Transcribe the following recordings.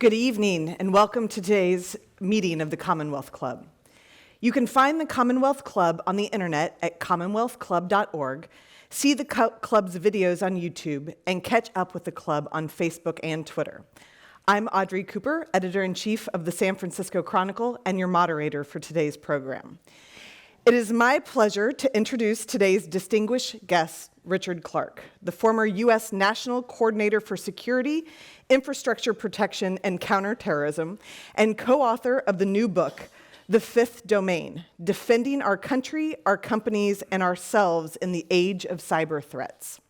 Good evening, and welcome to today's meeting of the Commonwealth Club. You can find the Commonwealth Club on the internet at commonwealthclub.org, see the club's videos on YouTube, and catch up with the club on Facebook and Twitter. I'm Audrey Cooper, Editor-in-Chief of the San Francisco Chronicle, and your moderator for today's program. It is my pleasure to introduce today's distinguished guest, Richard Clark, the former U.S. National Coordinator for Security, Infrastructure Protection, and Counterterrorism, and co-author of the new book, The Fifth Domain: Defending Our Country, Our Companies, and Ourselves in the Age of Cyber Threats.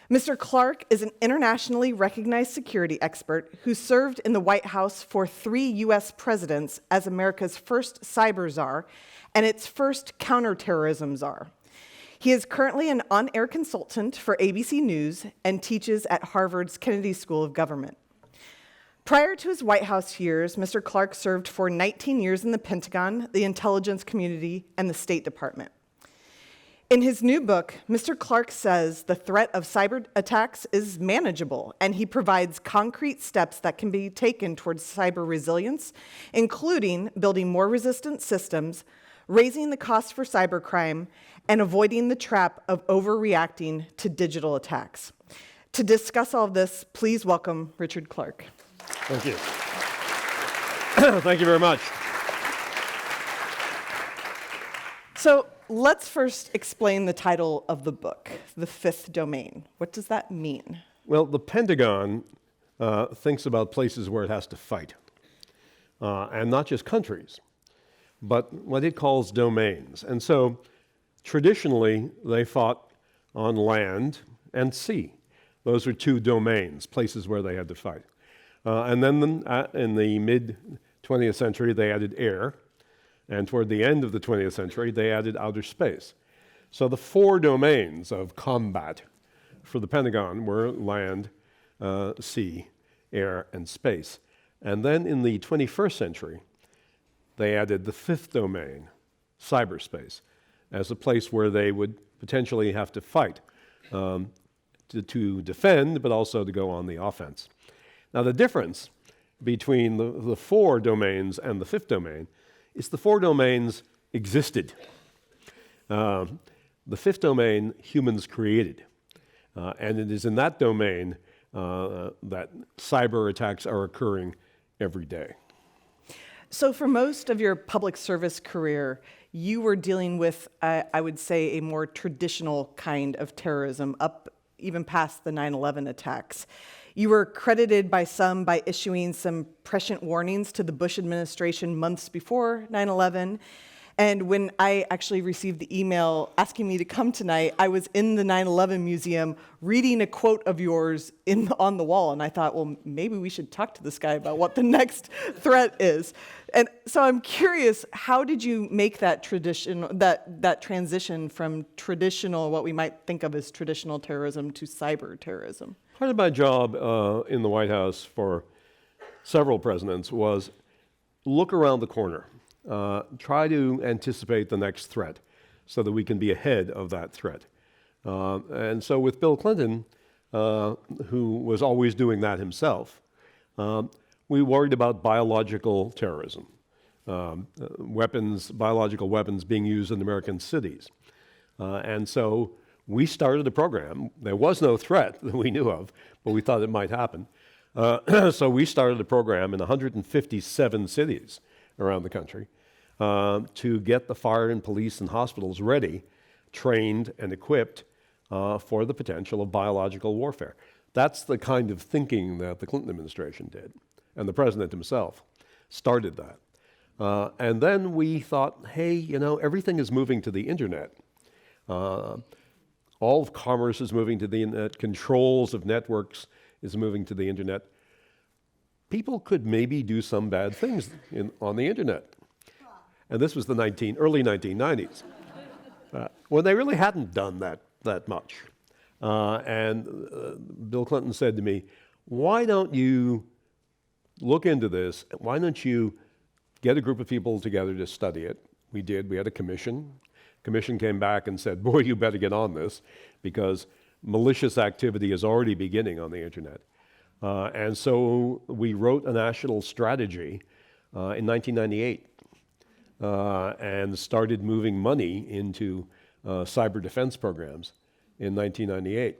Mr. Clark is an internationally recognized security expert who served in the White House for 3 U.S. presidents as America's first cyber czar and its first counterterrorism czar. He is currently an on-air consultant for ABC News and teaches at Harvard's Kennedy School of Government. Prior to his White House years, Mr. Clark served for 19 years in the Pentagon, the intelligence community, and the State Department. In his new book, Mr. Clark says the threat of cyber attacks is manageable, and he provides concrete steps that can be taken towards cyber resilience, including building more resistant systems, raising the cost for cybercrime, and avoiding the trap of overreacting to digital attacks. To discuss all of this, please welcome Richard Clark. Thank you. Thank you very much. So let's first explain the title of the book, The Fifth Domain. What does that mean? Well, the Pentagon thinks about places where it has to fight, and not just countries, but what it calls domains. And so traditionally, they fought on land and sea. Those were 2 domains, places where they had to fight. And then in the mid-20th century, they added air. And toward the end of the 20th century, they added outer space. So the 4 domains of combat for the Pentagon were land, sea, air, and space. And then in the 21st century, they added the 5th domain, cyberspace, as a place where they would potentially have to fight to defend, but also to go on the offense. Now, the difference between the 4 domains and the 5th domain is the 4 domains existed. The 5th domain, humans created. And it is in that domain that cyber attacks are occurring every day. So for most of your public service career, you were dealing with, I would say, a more traditional kind of terrorism, up even past the 9/11 attacks. You were credited by some by issuing some prescient warnings to the Bush administration months before 9/11. And when I actually received the email asking me to come tonight, I was in the 9/11 museum reading a quote of yours on the wall. And I thought, well, maybe we should talk to this guy about what the next threat is. And so I'm curious, how did you make that transition from traditional, what we might think of as traditional terrorism, to cyber terrorism? Part of my job in the White House for several presidents was look around the corner. Try to anticipate the next threat so that we can be ahead of that threat. And so with Bill Clinton, who was always doing that himself, we worried about biological terrorism, biological weapons being used in American cities. And so we started a program. There was no threat that we knew of, but we thought it might happen. So we started a program in 157 cities around the country to get the fire and police and hospitals ready, trained and equipped for the potential of biological warfare. That's the kind of thinking that the Clinton administration did, and the president himself started that. And then we thought, hey, everything is moving to the internet. All of commerce is moving to the internet. Controls of networks is moving to the internet. People could maybe do some bad things on the internet. And this was the early 1990s, when they really hadn't done that much. And Bill Clinton said to me, why don't you look into this? Why don't you get a group of people together to study it? We did. We had a commission. Commission came back and said, boy, you better get on this, because malicious activity is already beginning on the internet. And so we wrote a national strategy in 1998 and started moving money into cyber defense programs in 1998.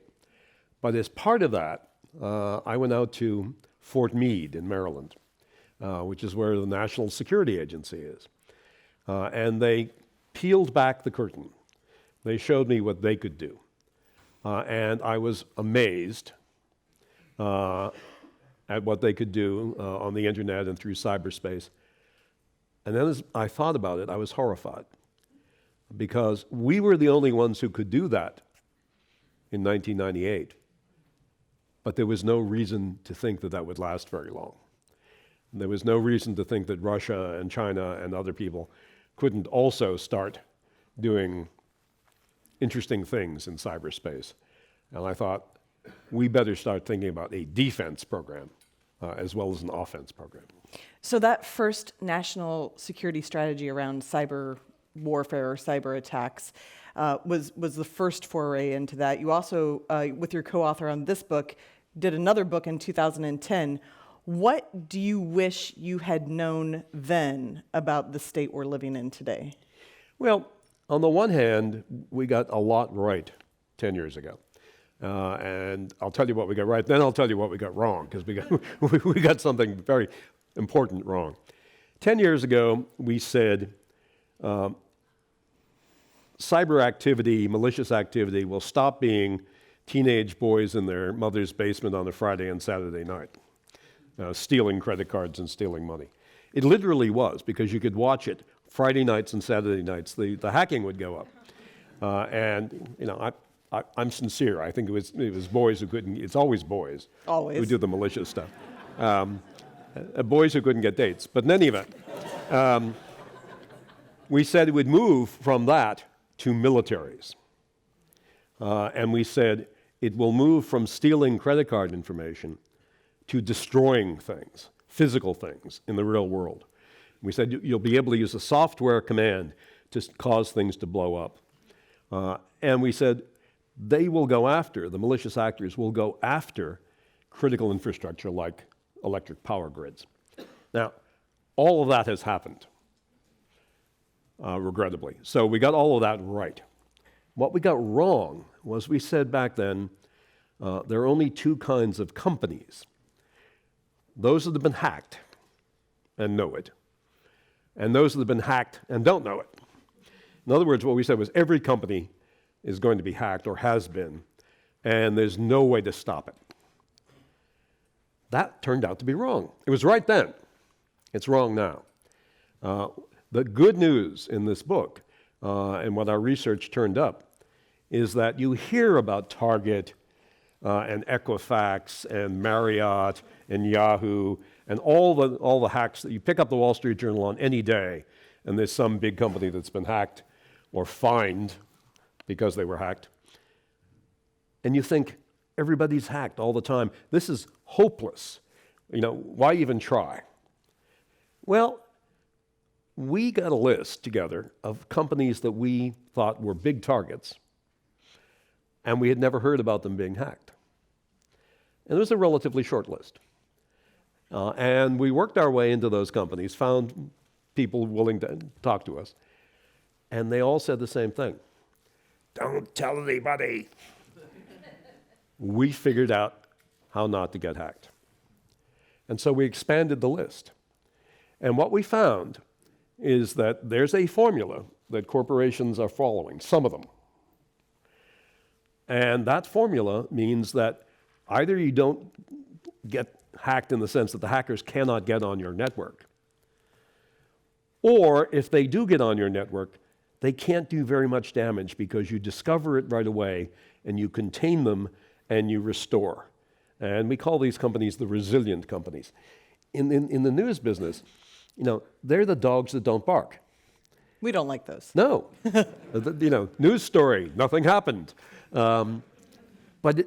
But as part of that, I went out to Fort Meade in Maryland, which is where the National Security Agency is. And they peeled back the curtain. They showed me what they could do. And I was amazed at what they could do on the internet and through cyberspace. And then as I thought about it, I was horrified, because we were the only ones who could do that in 1998. But there was no reason to think that that would last very long. There was no reason to think that Russia and China and other people couldn't also start doing interesting things in cyberspace. And I thought, we better start thinking about a defense program as well as an offense program. So that first national security strategy around cyber warfare or cyber attacks was the first foray into that. You also, with your co-author on this book, did another book in 2010. What do you wish you had known then about the state we're living in today? Well, on the one hand, we got a lot right 10 years ago. And I'll tell you what we got right, then I'll tell you what we got wrong, because we got something very important wrong. 10 years ago, we said cyber activity, malicious activity, will stop being teenage boys in their mother's basement on a Friday and Saturday night, stealing credit cards and stealing money. It literally was, because you could watch it Friday nights and Saturday nights. The hacking would go up. And, you know, I'm sincere. I think it was boys who couldn't, it's always boys who do the malicious stuff. Boys who couldn't get dates. But in any event, we said it would move from that to militaries. And we said it will move from stealing credit card information to destroying things, physical things in the real world. We said you'll be able to use a software command to cause things to blow up. And we said they will go after, the malicious actors will go after critical infrastructure like electric power grids. Now, all of that has happened, regrettably. So we got all of that right. What we got wrong was we said back then there are only two kinds of companies. Those that have been hacked and know it, and those that have been hacked and don't know it. In other words, what we said was every company is going to be hacked or has been, and there's no way to stop it. That turned out to be wrong. It was right then. It's wrong now. The good news in this book, and what our research turned up, is that you hear about Target and Equifax and Marriott and Yahoo and all the hacks that you pick up the Wall Street Journal on any day, and there's some big company that's been hacked or fined because they were hacked. And you think, everybody's hacked all the time. This is hopeless. You know, why even try? Well, we got a list together of companies that we thought were big targets, and we had never heard about them being hacked. And it was a relatively short list. And we worked our way into those companies, found people willing to talk to us, and they all said the same thing. Don't tell anybody. We figured out how not to get hacked. And so we expanded the list. And what we found is that there's a formula that corporations are following, some of them. And that formula means that either you don't get hacked in the sense that the hackers cannot get on your network, or if they do get on your network, they can't do very much damage because you discover it right away and you contain them and you restore. And we call these companies the resilient companies. In the news business, you know, they're the dogs that don't bark. We don't like those. No. You know, news story, nothing happened. But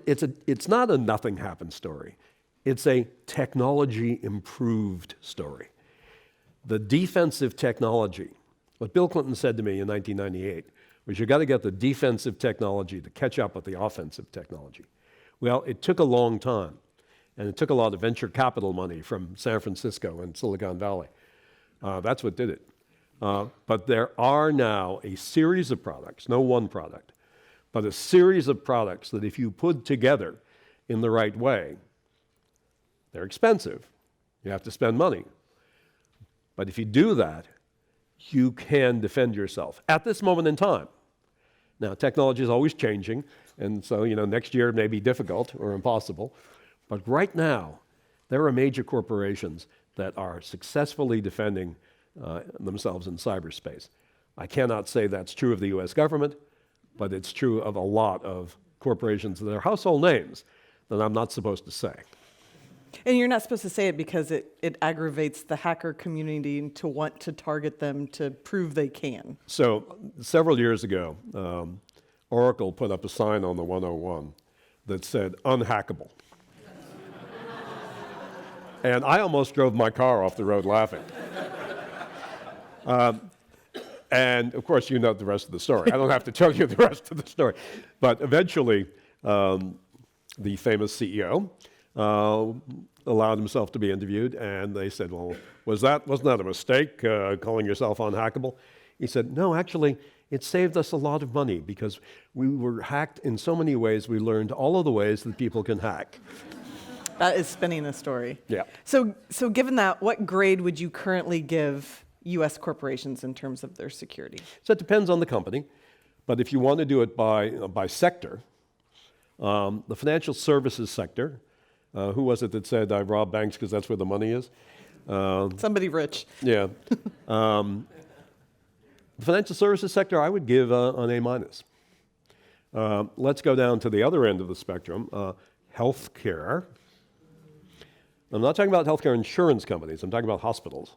it's not a nothing happened story. It's a technology improved story. The defensive technology, what Bill Clinton said to me in 1998 was, you got to get the defensive technology to catch up with the offensive technology. Well, it took a long time. And it took a lot of venture capital money from San Francisco and Silicon Valley. That's what did it. But there are now a series of products, no one product, but a series of products that if you put together in the right way, they're expensive. You have to spend money. But if you do that, you can defend yourself at this moment in time. Now, technology is always changing, and so, next year may be difficult or impossible. But right now, there are major corporations that are successfully defending themselves in cyberspace. I cannot say that's true of the US government, but it's true of a lot of corporations that are household names that I'm not supposed to say. And you're not supposed to say it because it aggravates the hacker community to want to target them to prove they can. So several years ago, Oracle put up a sign on the 101 that said, unhackable. And I almost drove my car off the road laughing. And of course, you know the rest of the story. I don't have to tell you the rest of the story. But eventually, the famous CEO allowed himself to be interviewed, and they said, well, wasn't that a mistake, calling yourself unhackable? He said, no, actually, it saved us a lot of money because we were hacked in so many ways, we learned all of the ways that people can hack. That is spinning the story. Yeah. So given that, what grade would you currently give U.S. corporations in terms of their security? So it depends on the company, but if you want to do it by sector, the financial services sector, who was it that said, I rob banks because that's where the money is? Somebody rich. Yeah. The financial services sector, I would give an A-. Let's go down to the other end of the spectrum, healthcare. I'm not talking about healthcare insurance companies. I'm talking about hospitals.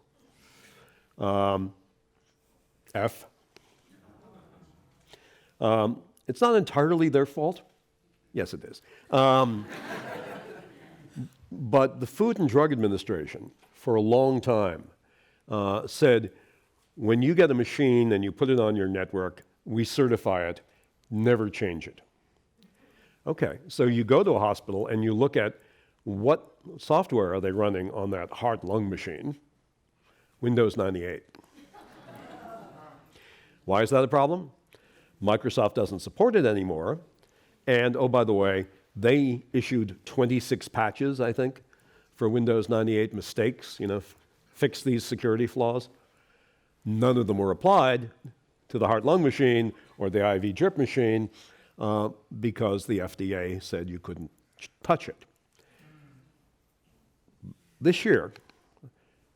F. It's not entirely their fault. Yes, it is. But the Food and Drug Administration, for a long time, said, when you get a machine and you put it on your network, we certify it, never change it. Okay, so you go to a hospital and you look at what software are they running on that heart-lung machine? Windows 98. Why is that a problem? Microsoft doesn't support it anymore. And, oh, by the way, they issued 26 patches, I think, for Windows 98 mistakes, fix these security flaws. None of them were applied to the heart-lung machine or the IV drip machine because the FDA said you couldn't touch it. This year,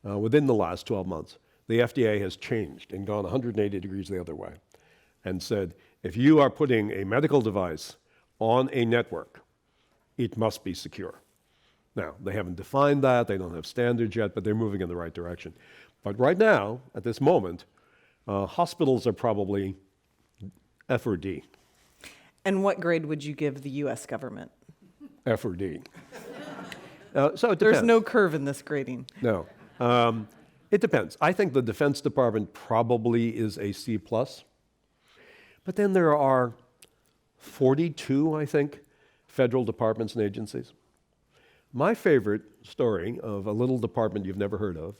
within the last 12 months, the FDA has changed and gone 180 degrees the other way and said, if you are putting a medical device on a network, it must be secure. Now, they haven't defined that, they don't have standards yet, but they're moving in the right direction. But right now, at this moment, hospitals are probably F or D. And what grade would you give the U.S. government? F or D. So it depends. There's no curve in this grading. No. It depends. I think the Defense Department probably is a C+. But then there are 42, I think, federal departments and agencies. My favorite story of a little department you've never heard of,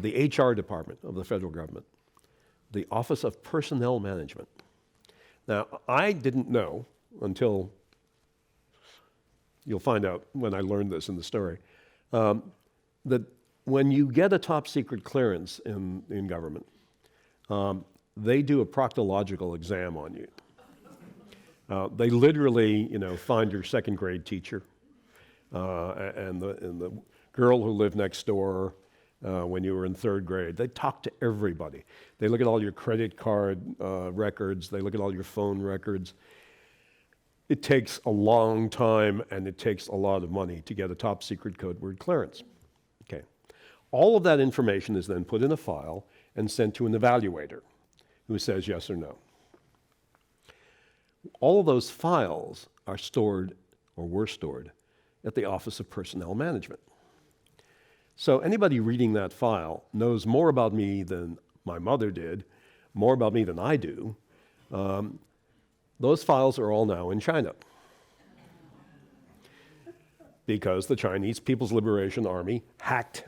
the HR department of the federal government, the Office of Personnel Management. Now, I didn't know until, you'll find out when I learned this in the story, that when you get a top secret clearance in government, they do a proctological exam on you. They literally, find your second grade teacher and the girl who lived next door when you were in third grade. They talk to everybody. They look at all your credit card records. They look at all your phone records. It takes a long time and it takes a lot of money to get a top secret code word clearance. Okay. All of that information is then put in a file and sent to an evaluator who says yes or no. All of those files are stored, or were stored, at the Office of Personnel Management. So anybody reading that file knows more about me than my mother did, more about me than I do. Those files are all now in China. because the Chinese People's Liberation Army hacked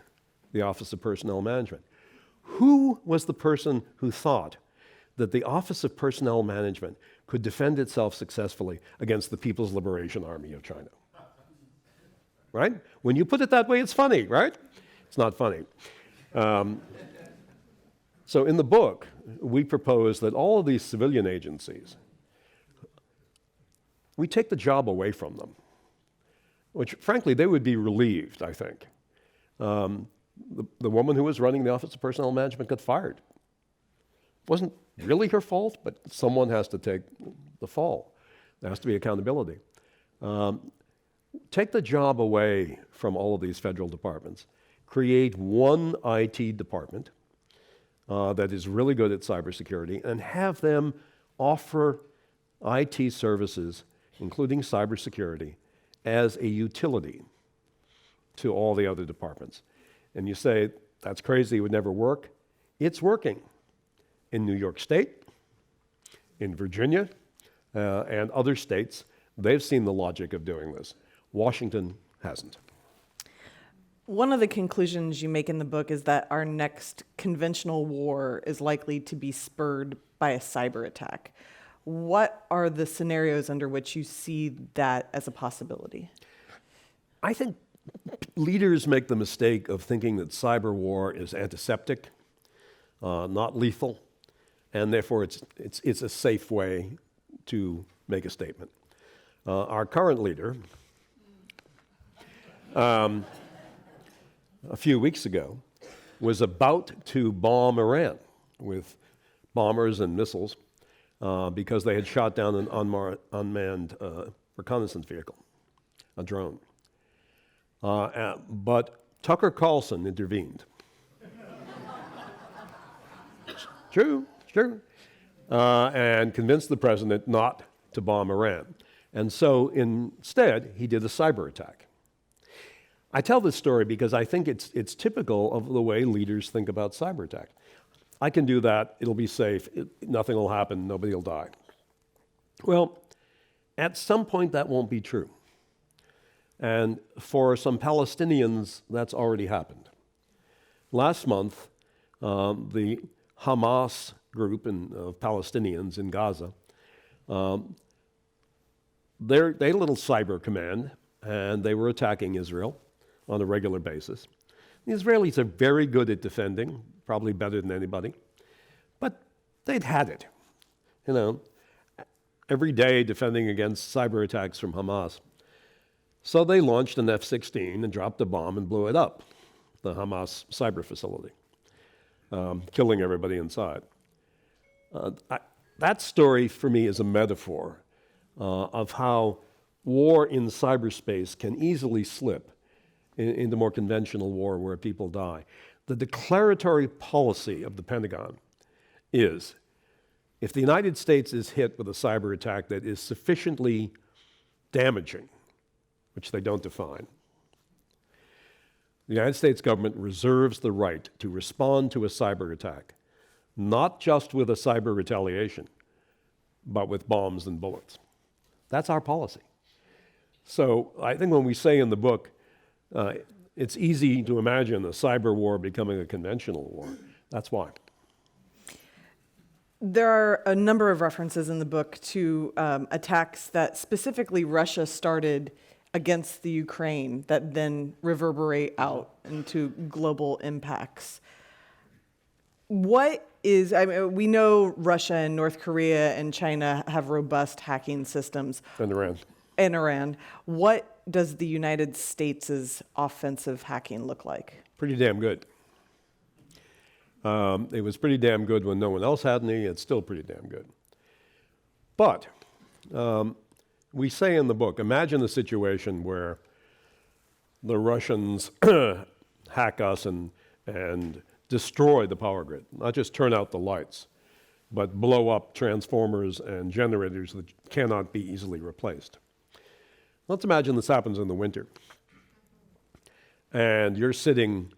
the Office of Personnel Management. Who was the person who thought that the Office of Personnel Management could defend itself successfully against the People's Liberation Army of China? Right? When you put it that way, it's funny, right? It's not funny. So in the book, we propose that all of these civilian agencies, we take the job away from them, which frankly, they would be relieved, I think. The woman who was running the Office of Personnel Management got fired. It wasn't really her fault, but someone has to take the fall. There has to be accountability. Take the job away from all of these federal departments. Create one IT department that is really good at cybersecurity and have them offer IT services, including cybersecurity, as a utility to all the other departments. And you say, that's crazy, it would never work. It's working in New York State, in Virginia, and other states. They've seen the logic of doing this. Washington hasn't. One of the conclusions you make in the book is that our next conventional war is likely to be spurred by a cyber attack. What are the scenarios under which you see that as a possibility? I think leaders make the mistake of thinking that cyber war is antiseptic, not lethal, and therefore it's a safe way to make a statement. Our current leader, a few weeks ago, was about to bomb Iran with bombers and missiles because they had shot down an unmanned reconnaissance vehicle, a drone. But Tucker Carlson intervened. True, and convinced the president not to bomb Iran. And so instead, he did a cyber attack. I tell this story because I think it's typical of the way leaders think about cyber attack. I can do that, it'll be safe, nothing will happen, nobody will die. Well, at some point that won't be true. And for some Palestinians, that's already happened. Last month, the Hamas group of Palestinians in Gaza, they had a little cyber command, and they were attacking Israel on a regular basis. The Israelis are very good at defending, probably better than anybody, but they'd had it, every day defending against cyber attacks from Hamas. So they launched an F-16 and dropped a bomb and blew it up, the Hamas cyber facility, killing everybody inside. That story for me is a metaphor of how war in cyberspace can easily slip into more conventional war where people die. The declaratory policy of the Pentagon is, if the United States is hit with a cyber attack that is sufficiently damaging, which they don't define, the United States government reserves the right to respond to a cyber attack, not just with a cyber retaliation, but with bombs and bullets. That's our policy. So I think when we say in the book, it's easy to imagine a cyber war becoming a conventional war. That's why. There are a number of references in the book to attacks that specifically Russia started against the Ukraine that then reverberate out into global impacts. We know Russia and North Korea and China have robust hacking systems. And Iran. And Iran. What does the United States' offensive hacking look like? Pretty damn good. It was pretty damn good when no one else had any. It's still pretty damn good. But we say in the book, imagine a situation where the Russians hack us and destroy the power grid, not just turn out the lights, but blow up transformers and generators that cannot be easily replaced. Let's imagine this happens in the winter. And you're sitting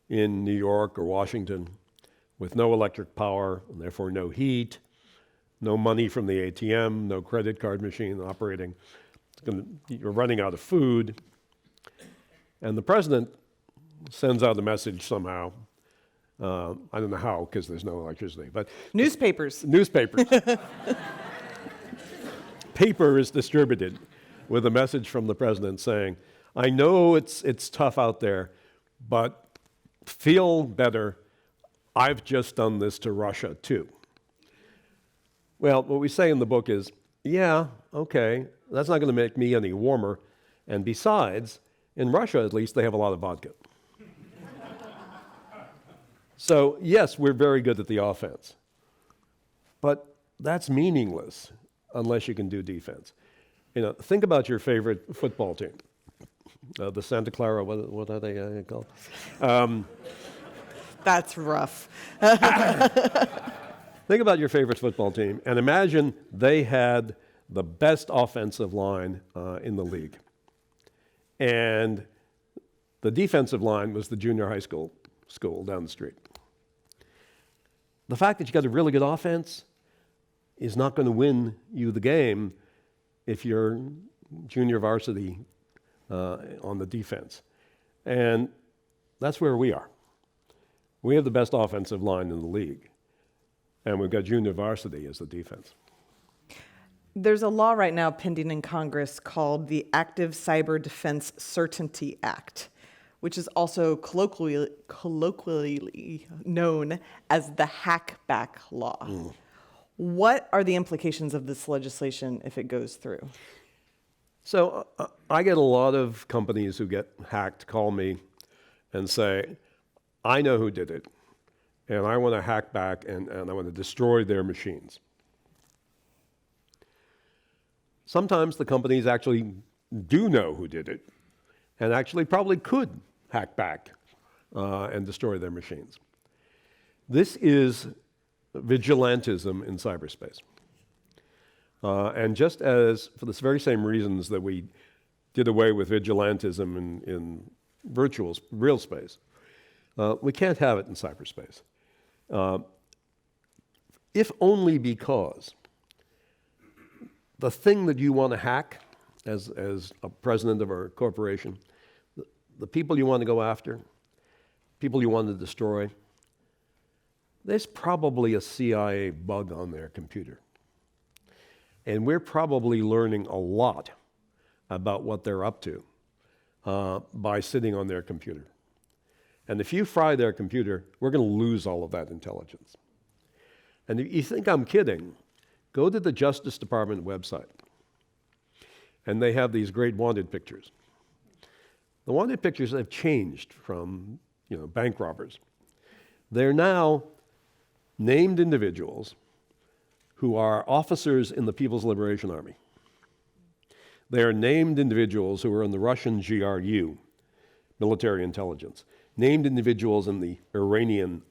in New York or Washington with no electric power, and therefore no heat, no money from the ATM, no credit card machine operating. You're running out of food, And the president sends out a message somehow. I don't know how, because there's no electricity, but Newspapers. newspapers. Paper is distributed with a message from the president saying, I know it's tough out there, but feel better. I've just done this to Russia too. Well, what we say in the book is, yeah, okay, that's not going to make me any warmer. And besides, in Russia at least, they have a lot of vodka. So yes, we're very good at the offense. But that's meaningless unless you can do defense. Think about your favorite football team. The Santa Clara, what are they called? That's rough. Think about your favorite football team and imagine they had the best offensive line in the league. And the defensive line was the junior high school down the street. The fact that you got a really good offense is not going to win you the game if you're junior varsity on the defense. And that's where we are. We have the best offensive line in the league, and we've got junior varsity as the defense. There's a law right now pending in Congress called the Active Cyber Defense Certainty Act, which is also colloquially known as the Hackback Law. What are the implications of this legislation if it goes through? So I get a lot of companies who get hacked call me and say, I know who did it, and I want to hack back and I want to destroy their machines. Sometimes the companies actually do know who did it and actually probably could hack back and destroy their machines. This is vigilantism in cyberspace. And just as, for the very same reasons that we did away with vigilantism in real space, we can't have it in cyberspace. If only because the thing that you want to hack as a president of a corporation, the people you want to go after, people you want to destroy, there's probably a CIA bug on their computer. And we're probably learning a lot about what they're up to by sitting on their computer. And if you fry their computer, we're going to lose all of that intelligence. And if you think I'm kidding, go to the Justice Department website. And they have these great wanted pictures. The wanted pictures have changed from, bank robbers. They're now named individuals who are officers in the People's Liberation Army. They are named individuals who are in the Russian GRU, military intelligence, named individuals in the Iranian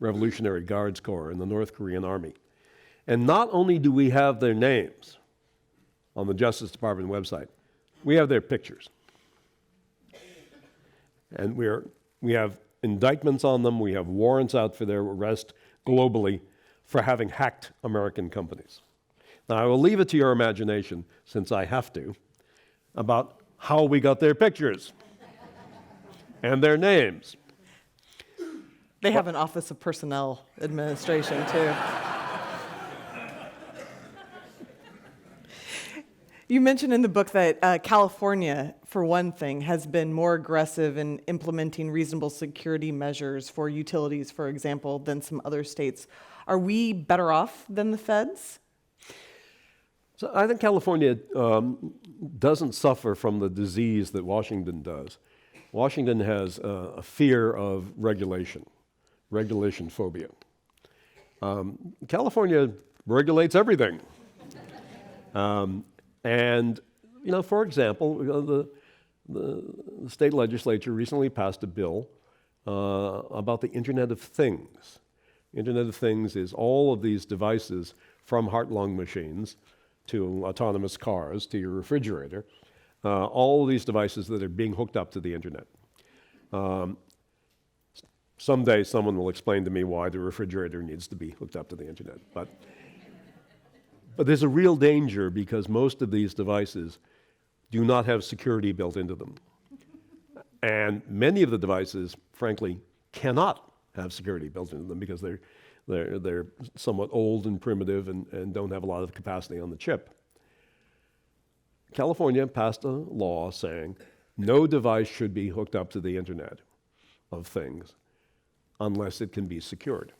Revolutionary Guards Corps and the North Korean Army. And not only do we have their names on the Justice Department website, we have their pictures. And we have indictments on them, we have warrants out for their arrest globally for having hacked American companies. Now, I will leave it to your imagination, since I have to, about how we got their pictures and their names. They have an Office of Personnel Administration, too. You mentioned in the book that California, for one thing, has been more aggressive in implementing reasonable security measures for utilities, for example, than some other states. Are we better off than the feds? So I think California doesn't suffer from the disease that Washington does. Washington has a fear of regulation phobia. California regulates everything. And, for example, the state legislature recently passed a bill about the Internet of Things. Internet of Things is all of these devices, from heart-lung machines to autonomous cars to your refrigerator, all of these devices that are being hooked up to the Internet. Someday someone will explain to me why the refrigerator needs to be hooked up to the Internet. But there's a real danger because most of these devices do not have security built into them. And many of the devices, frankly, cannot have security built into them because they're somewhat old and primitive and don't have a lot of capacity on the chip. California passed a law saying no device should be hooked up to the Internet of Things unless it can be secured,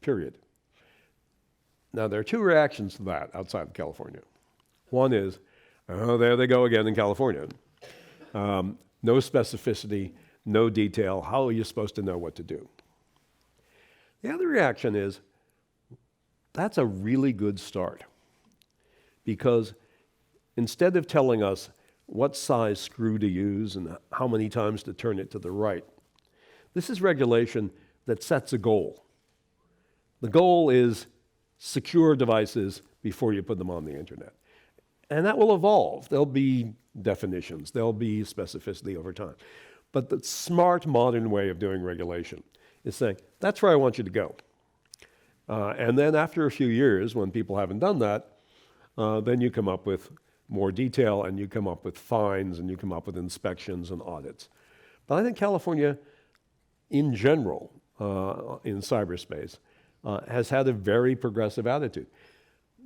period. Now, there are two reactions to that outside of California. One is, oh, there they go again in California. No specificity, no detail. How are you supposed to know what to do? The other reaction is, that's a really good start. Because instead of telling us what size screw to use and how many times to turn it to the right, this is regulation that sets a goal. The goal is secure devices before you put them on the Internet. And that will evolve. There'll be definitions, there'll be specificity over time. But the smart, modern way of doing regulation is saying, that's where I want you to go. And then after a few years, when people haven't done that, then you come up with more detail, and you come up with fines, and you come up with inspections and audits. But I think California, in general, in cyberspace, has had a very progressive attitude.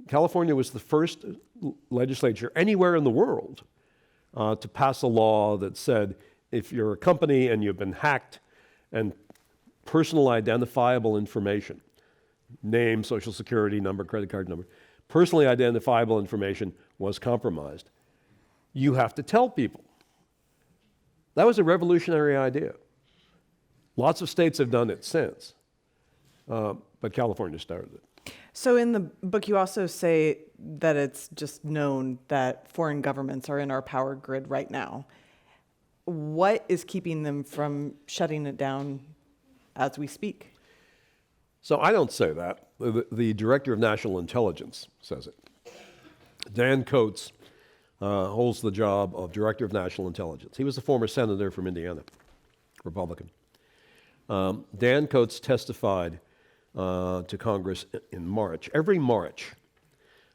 California was the first legislature anywhere in the world to pass a law that said if you're a company and you've been hacked and personal identifiable information, name, social security number, credit card number, personally identifiable information was compromised, you have to tell people. That was a revolutionary idea. Lots of states have done it since, but California started it. So in the book, you also say that it's just known that foreign governments are in our power grid right now. What is keeping them from shutting it down as we speak? So I don't say that. The Director of National Intelligence says it. Dan Coats holds the job of Director of National Intelligence. He was a former senator from Indiana, Republican. Dan Coats testified to Congress in March. Every March,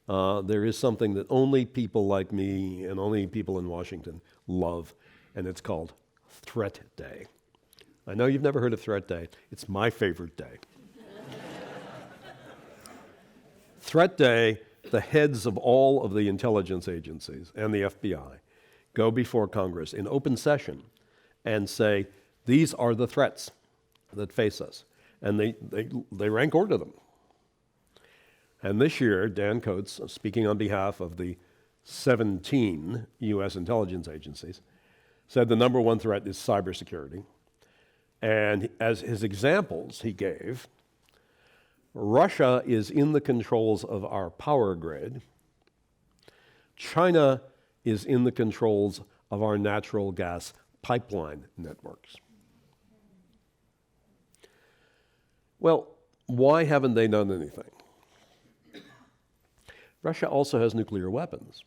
there is something that only people like me and only people in Washington love, and it's called Threat Day. I know you've never heard of Threat Day. It's my favorite day. Threat Day, the heads of all of the intelligence agencies and the FBI go before Congress in open session and say, these are the threats that face us. And they rank order them. And this year, Dan Coats, speaking on behalf of the 17 U.S. intelligence agencies, said the number one threat is cybersecurity. And as his examples he gave, Russia is in the controls of our power grid. China is in the controls of our natural gas pipeline networks. Well, why haven't they done anything? Russia also has nuclear weapons.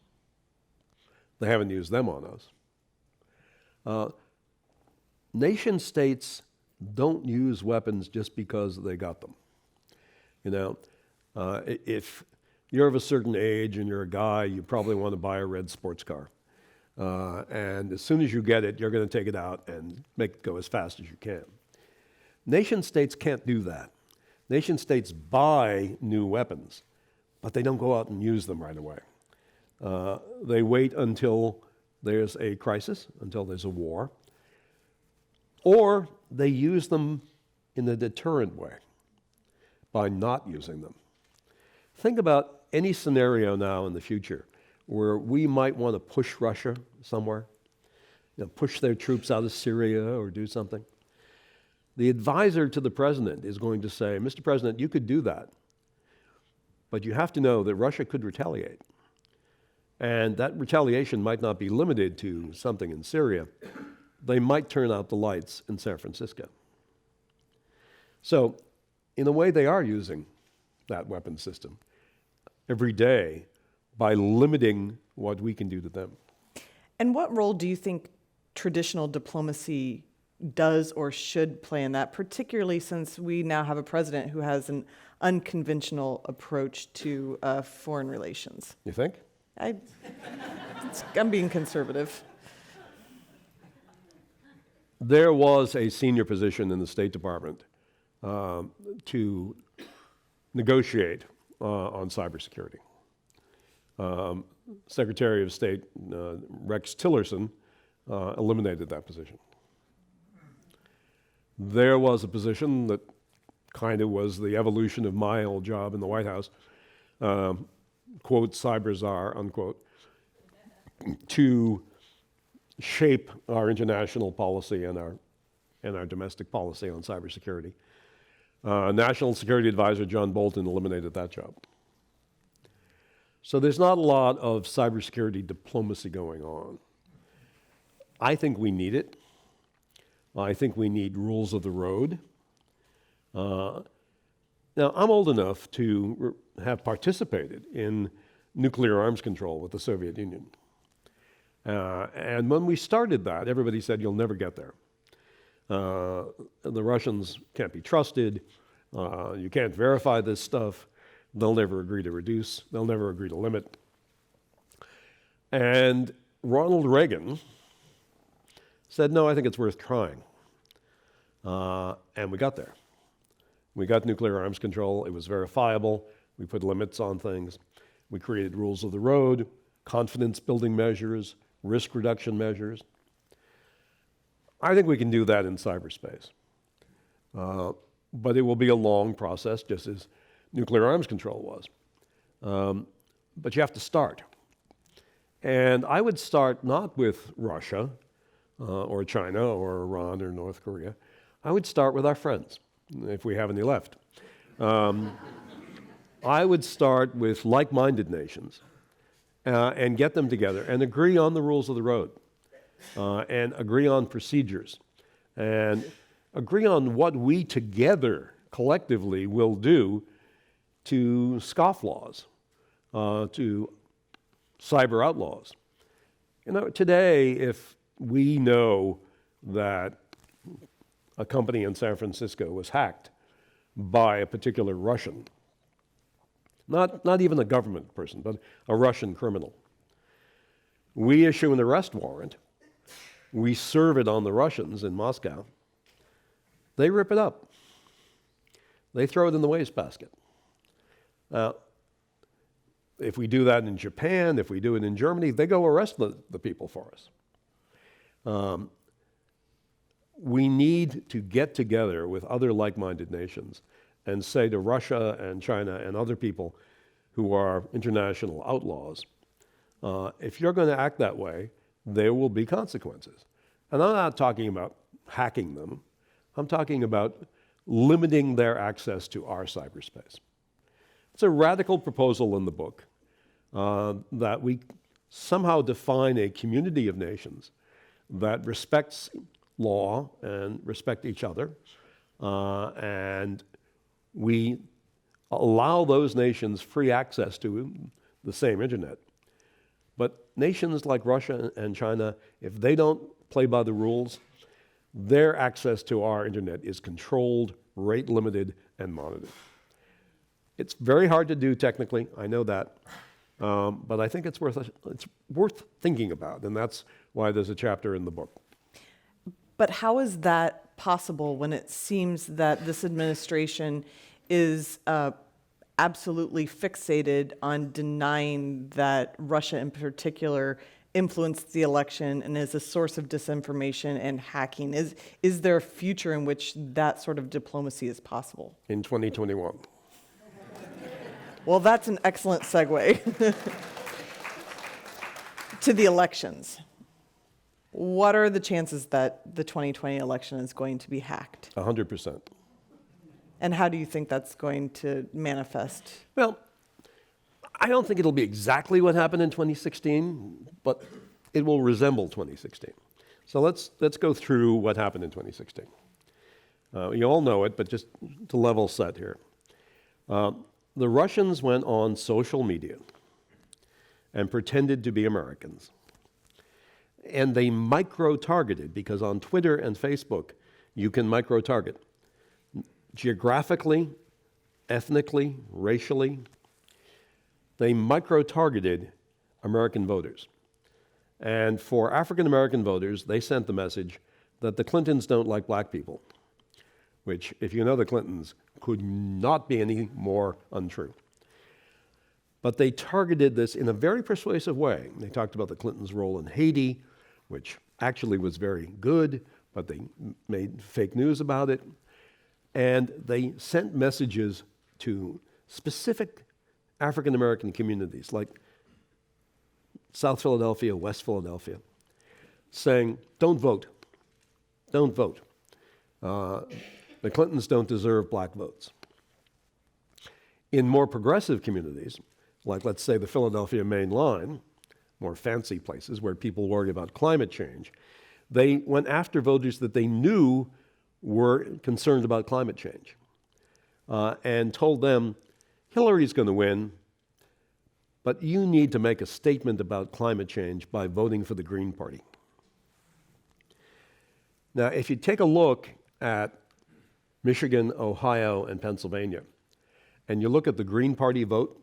They haven't used them on us. Nation states don't use weapons just because they got them. You know, if you're of a certain age and you're a guy, you probably want to buy a red sports car. And as soon as you get it, you're going to take it out and make it go as fast as you can. Nation states can't do that. Nation states buy new weapons, but they don't go out and use them right away. They wait until there's a crisis, until there's a war, or they use them in a deterrent way by not using them. Think about any scenario now in the future where we might want to push Russia somewhere, push their troops out of Syria or do something. The advisor to the president is going to say, Mr. President, you could do that, but you have to know that Russia could retaliate. And that retaliation might not be limited to something in Syria. They might turn out the lights in San Francisco. So, in a way, they are using that weapon system every day by limiting what we can do to them. And what role do you think traditional diplomacy does or should play in that, particularly since we now have a president who has an unconventional approach to foreign relations? You think? I'm being conservative. There was a senior position in the State Department to negotiate on cybersecurity. Secretary of State Rex Tillerson eliminated that position. There was a position that kind of was the evolution of my old job in the White House, quote, cyber czar, unquote, to shape our international policy and our domestic policy on cybersecurity. National Security Advisor John Bolton eliminated that job. So there's not a lot of cybersecurity diplomacy going on. I think we need it. I think we need rules of the road. Now, I'm old enough to have participated in nuclear arms control with the Soviet Union. And when we started that, everybody said, you'll never get there. The Russians can't be trusted. You can't verify this stuff. They'll never agree to reduce. They'll never agree to limit. And Ronald Reagan said, no, I think it's worth trying. And we got there. We got nuclear arms control. It was verifiable. We put limits on things. We created rules of the road, confidence building measures, risk reduction measures. I think we can do that in cyberspace. But it will be a long process, just as nuclear arms control was. But you have to start. And I would start not with Russia or China or Iran or North Korea. I would start with our friends, if we have any left. I would start with like-minded nations and get them together and agree on the rules of the road and agree on procedures and agree on what we together, collectively, will do to scofflaws, to cyber outlaws. You know, today, if we know that a company in San Francisco was hacked by a particular Russian, not even a government person, but a Russian criminal, we issue an arrest warrant, we serve it on the Russians in Moscow, they rip it up. They throw it in the wastebasket. Now, if we do that in Japan, if we do it in Germany, they go arrest the people for us. We need to get together with other like-minded nations and say to Russia and China and other people who are international outlaws, if you're going to act that way, there will be consequences. And I'm not talking about hacking them. I'm talking about limiting their access to our cyberspace. It's a radical proposal in the book that we somehow define a community of nations that respects law and respect each other, and we allow those nations free access to the same internet. But nations like Russia and China, if they don't play by the rules, their access to our internet is controlled, rate limited, and monitored. It's very hard to do technically, I know that, but I think it's worth thinking about, and that's why there's a chapter in the book. But how is that possible when it seems that this administration is absolutely fixated on denying that Russia in particular influenced the election and is a source of disinformation and hacking? Is there a future in which that sort of diplomacy is possible? In 2021. Well, that's an excellent segue to the elections. What are the chances that the 2020 election is going to be hacked? 100%. And how do you think that's going to manifest? Well, I don't think it'll be exactly what happened in 2016, but it will resemble 2016. So let's go through what happened in 2016. You all know it, but just to level set here. The Russians went on social media and pretended to be Americans. And they micro-targeted, because on Twitter and Facebook, you can micro-target. Geographically, ethnically, racially, they micro-targeted American voters. And for African American voters, they sent the message that the Clintons don't like black people, which, if you know the Clintons, could not be any more untrue. But they targeted this in a very persuasive way. They talked about the Clintons' role in Haiti, which actually was very good, but they made fake news about it. And they sent messages to specific African American communities, like South Philadelphia, West Philadelphia, saying, don't vote. Don't vote. The Clintons don't deserve black votes. In more progressive communities, like let's say the Philadelphia Main Line, more fancy places where people worry about climate change, they went after voters that they knew were concerned about climate change and told them, Hillary's going to win, but you need to make a statement about climate change by voting for the Green Party. Now, if you take a look at Michigan, Ohio, and Pennsylvania, and you look at the Green Party vote,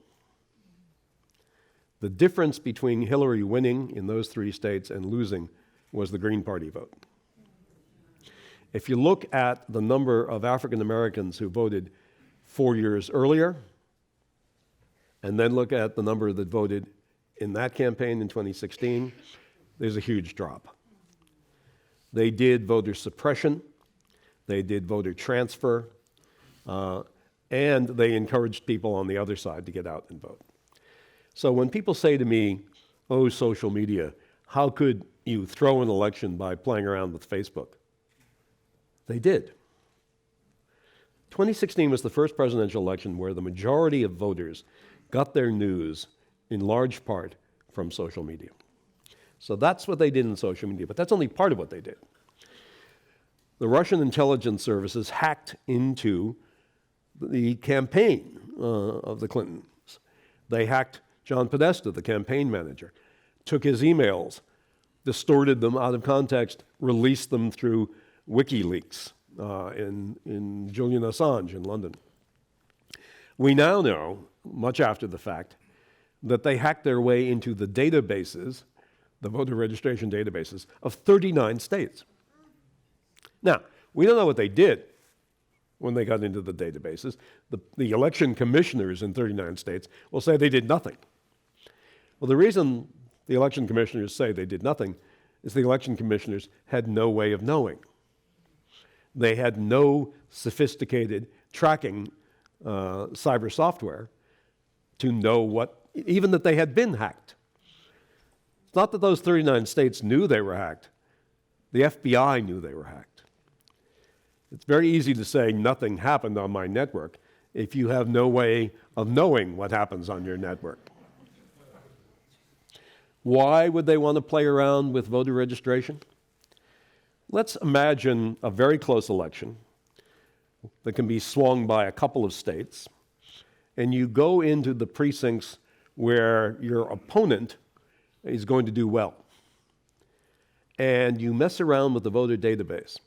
the difference between Hillary winning in those three states and losing was the Green Party vote. If you look at the number of African Americans who voted 4 years earlier, and then look at the number that voted in that campaign in 2016, there's a huge drop. They did voter suppression, they did voter transfer, and they encouraged people on the other side to get out and vote. So when people say to me, oh, social media, how could you throw an election by playing around with Facebook? They did. 2016 was the first presidential election where the majority of voters got their news in large part from social media. So that's what they did in social media, but that's only part of what they did. The Russian intelligence services hacked into the campaign of the Clintons. They hacked John Podesta, the campaign manager, took his emails, distorted them out of context, released them through WikiLeaks in Julian Assange in London. We now know, much after the fact, that they hacked their way into the databases, the voter registration databases, of 39 states. Now, we don't know what they did when they got into the databases. The election commissioners in 39 states will say they did nothing. Well, the reason the election commissioners say they did nothing is the election commissioners had no way of knowing. They had no sophisticated tracking cyber software to know even that they had been hacked. It's not that those 39 states knew they were hacked. The FBI knew they were hacked. It's very easy to say nothing happened on my network if you have no way of knowing what happens on your network. Why would they want to play around with voter registration? Let's imagine a very close election that can be swung by a couple of states, and you go into the precincts where your opponent is going to do well, and you mess around with the voter database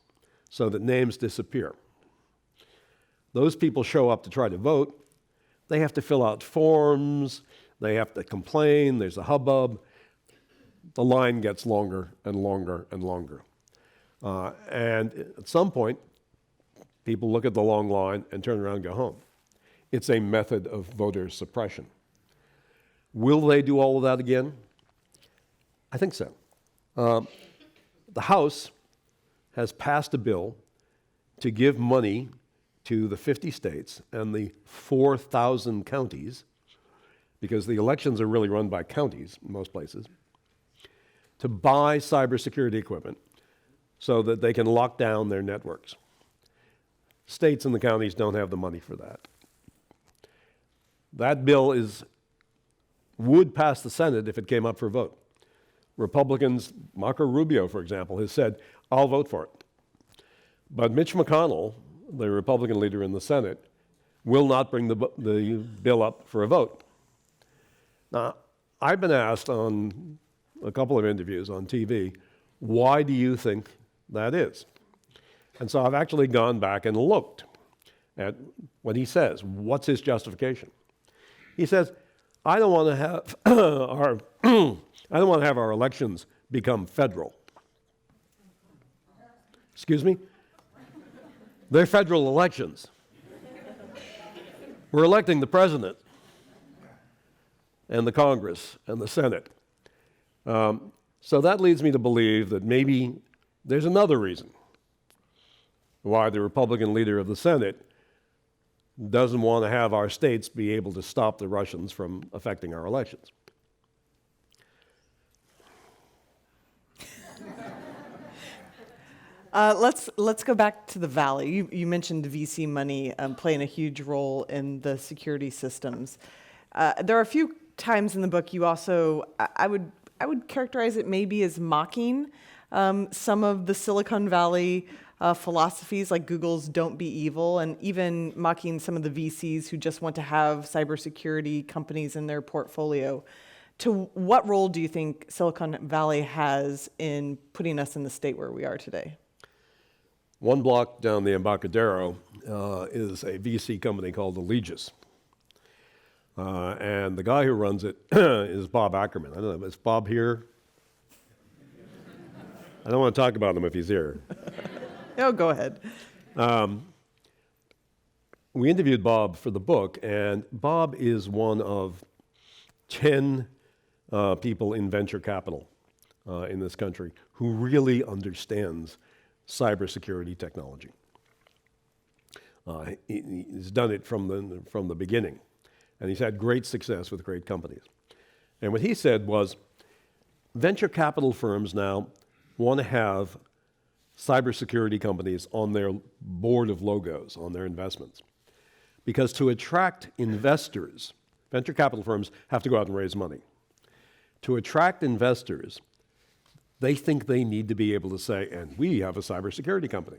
so that names disappear. Those people show up to try to vote. They have to fill out forms. They have to complain. There's a hubbub. The line gets longer and longer and longer. And at some point, people look at the long line and turn around and go home. It's a method of voter suppression. Will they do all of that again? I think so. The House has passed a bill to give money to the 50 states and the 4,000 counties, because the elections are really run by counties in most places, to buy cybersecurity equipment so that they can lock down their networks. States and the counties don't have the money for that. That bill would pass the Senate if it came up for vote. Republicans, Marco Rubio, for example, has said, I'll vote for it. But Mitch McConnell, the Republican leader in the Senate, will not bring the bill up for a vote. Now, I've been asked on a couple of interviews on TV, why do you think that is? And so I've actually gone back and looked at what he says. What's his justification? He says, I don't want to have our elections become federal. Excuse me? They're federal elections. We're electing the president and the Congress and the Senate. So that leads me to believe that maybe there's another reason why the Republican leader of the Senate doesn't want to have our states be able to stop the Russians from affecting our elections. Let's go back to the Valley. You mentioned VC money playing a huge role in the security systems. There are a few times in the book you also, I would characterize it maybe as mocking some of the Silicon Valley philosophies like Google's "Don't be evil," and even mocking some of the VCs who just want to have cybersecurity companies in their portfolio. To what role do you think Silicon Valley has in putting us in the state where we are today? One block down the Embarcadero is a VC company called Allegis. And the guy who runs it is Bob Ackerman. I don't know, is Bob here? I don't want to talk about him if he's here. No, go ahead. We interviewed Bob for the book, and Bob is one of 10 people in venture capital in this country who really understands cybersecurity technology. He's done it from the beginning, and he's had great success with great companies. And what he said was, venture capital firms now want to have cybersecurity companies on their board of logos, on their investments. Because to attract investors, venture capital firms have to go out and raise money. To attract investors, they think they need to be able to say, and we have a cybersecurity company.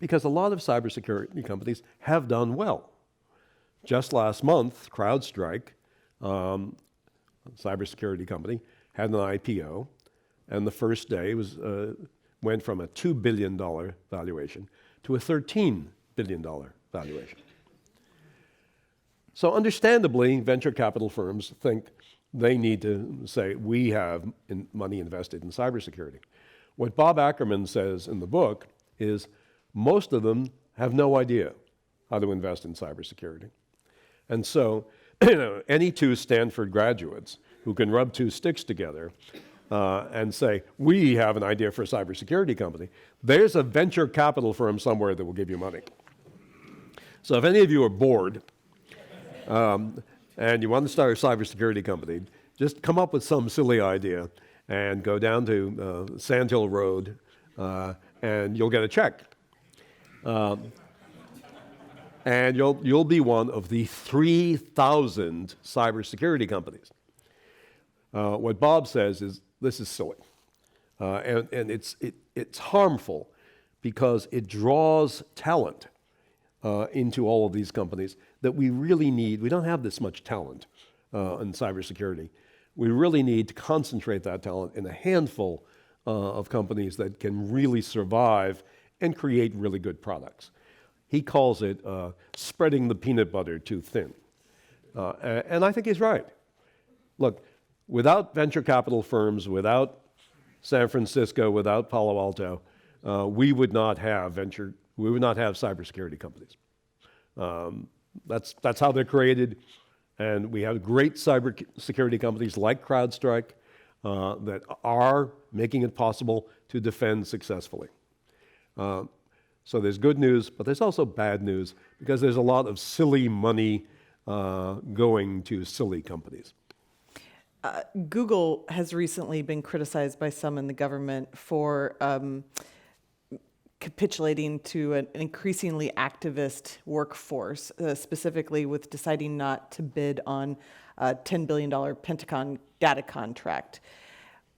Because a lot of cybersecurity companies have done well. Just last month, CrowdStrike, cybersecurity company, had an IPO, and the first day went from a $2 billion valuation to a $13 billion valuation. So understandably, venture capital firms think they need to say, we have money invested in cybersecurity. What Bob Ackerman says in the book is most of them have no idea how to invest in cybersecurity. And so, any two Stanford graduates who can rub two sticks together and say, we have an idea for a cybersecurity company, there's a venture capital firm somewhere that will give you money. So if any of you are bored and you want to start a cybersecurity company, just come up with some silly idea and go down to Sand Hill Road and you'll get a check. And you'll be one of the 3,000 cybersecurity companies. What Bob says is, this is silly. And it's harmful because it draws talent into all of these companies that we really need. We don't have this much talent in cybersecurity. We really need to concentrate that talent in a handful of companies that can really survive and create really good products. He calls it spreading the peanut butter too thin. And I think he's right. Look, without venture capital firms, without San Francisco, without Palo Alto, we would not have cybersecurity companies. That's how they're created, and we have great cybersecurity companies like CrowdStrike that are making it possible to defend successfully. So there's good news, but there's also bad news because there's a lot of silly money going to silly companies. Google has recently been criticized by some in the government for capitulating to an increasingly activist workforce, specifically with deciding not to bid on a $10 billion Pentagon data contract.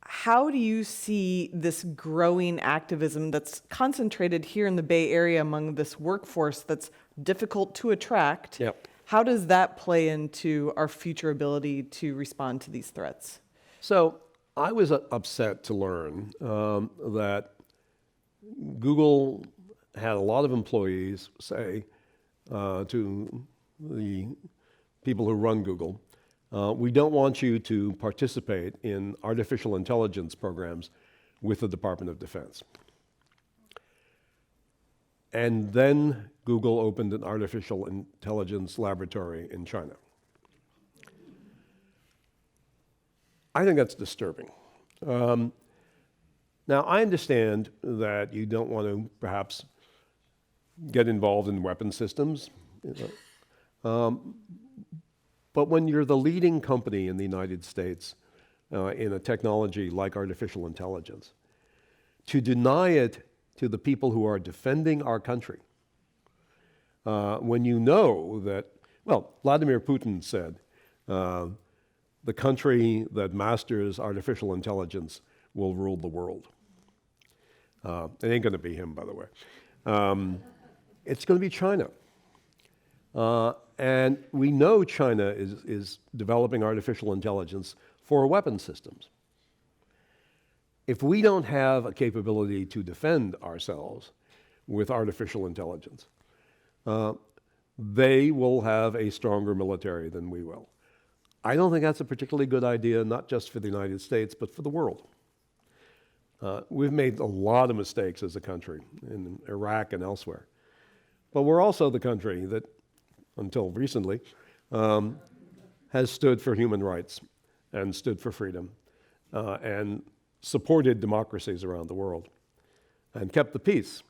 How do you see this growing activism that's concentrated here in the Bay Area among this workforce that's difficult to attract? Yep. How does that play into our future ability to respond to these threats? So I was upset to learn that Google had a lot of employees say to the people who run Google, we don't want you to participate in artificial intelligence programs with the Department of Defense. And then Google opened an artificial intelligence laboratory in China. I think that's disturbing. Now, I understand that you don't want to perhaps get involved in weapon systems, but when you're the leading company in the United States in a technology like artificial intelligence, to deny it to the people who are defending our country, when you know that, well, Vladimir Putin said, the country that masters artificial intelligence will rule the world. It ain't going to be him, by the way. It's going to be China. And we know China is developing artificial intelligence for weapon systems. If we don't have a capability to defend ourselves with artificial intelligence, they will have a stronger military than we will. I don't think that's a particularly good idea, not just for the United States, but for the world. We've made a lot of mistakes as a country in Iraq and elsewhere. But we're also the country that, until recently, has stood for human rights and stood for freedom and supported democracies around the world and kept the peace.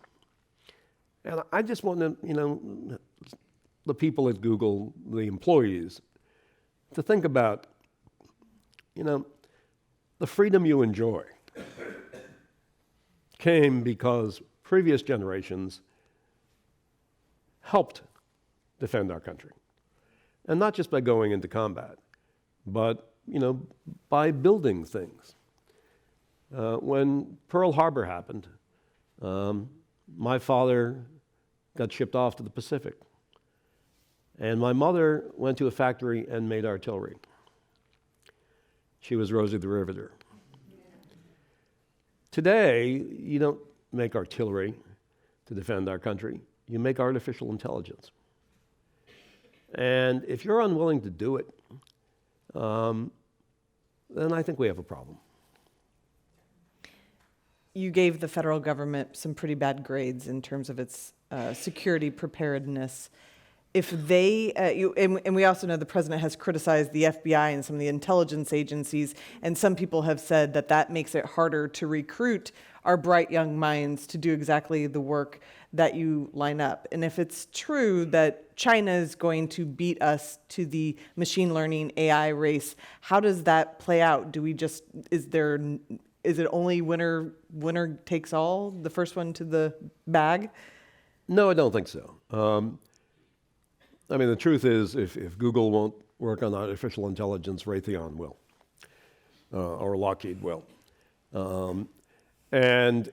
And I just want to, the people at Google, the employees, to think about, the freedom you enjoy came because previous generations helped defend our country. And not just by going into combat, but, by building things. When Pearl Harbor happened, my father got shipped off to the Pacific. And my mother went to a factory and made artillery. She was Rosie the Riveter. Today, you don't make artillery to defend our country. You make artificial intelligence. And if you're unwilling to do it, then I think we have a problem. You gave the federal government some pretty bad grades in terms of its security preparedness. If they, and we also know the president has criticized the FBI and some of the intelligence agencies, and some people have said that that makes it harder to recruit our bright young minds to do exactly the work that you line up. And if it's true that China is going to beat us to the machine learning AI race, how does that play out? Is it only winner takes all, the first one to the bag? No, I don't think so. The truth is, if Google won't work on artificial intelligence, Raytheon will, or Lockheed will. And